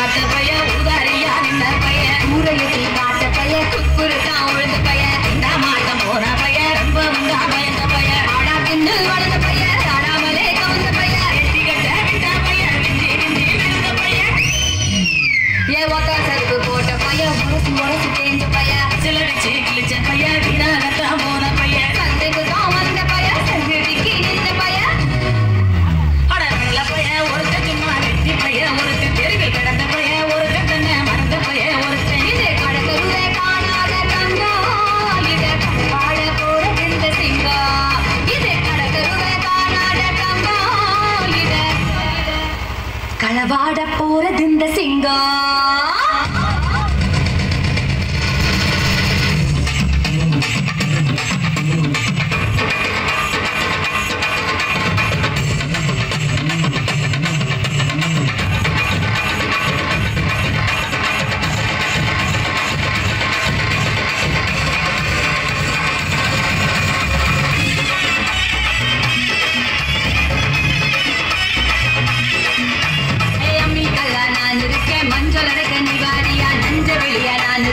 பார்த்த பைய உதாரியா நின்ன பைய ஊரையத்தி பார்த்த பைய குக்குருத்தான் உழுந்த பைய இந்த மாட்டம் போன பைய ரொம்ப வந்தா பயந்த பைய ஆடா தின்னு வளர்ந்த பைய ஆடாமலே கவர்ந்த பைய எட்டி கட்ட விட்ட பைய விஞ்சி விஞ்சி விழுந்த பைய ஏ ஒத்த செருப்பு போட்ட பைய முரசு முரசு தேஞ்ச பைய சிலடிச்சு கிழிச்ச பைய வீணாகத்தான் போன பைய சந்தைக்கு தான் வந்த பைய செஞ்சுடிக்கு நின்ற பைய அட வேலை பைய ஒருத்த சும்மா வெட்டி பைய ஒருத்த தெருவில் கிடந்த பைய ஒருத்த தன்னை மறந்த பைய ஒருத்த இது கடற்கருவே காணாத தங்கம் இத வாழ போற இந்த சிங்கம் இது கடற்கருவே காணாத தங்கம் இத களவாட போறது இந்த சிங்கம் மஞ்சள் அடக்க நிவாரியா நஞ்ச வெளியா நான்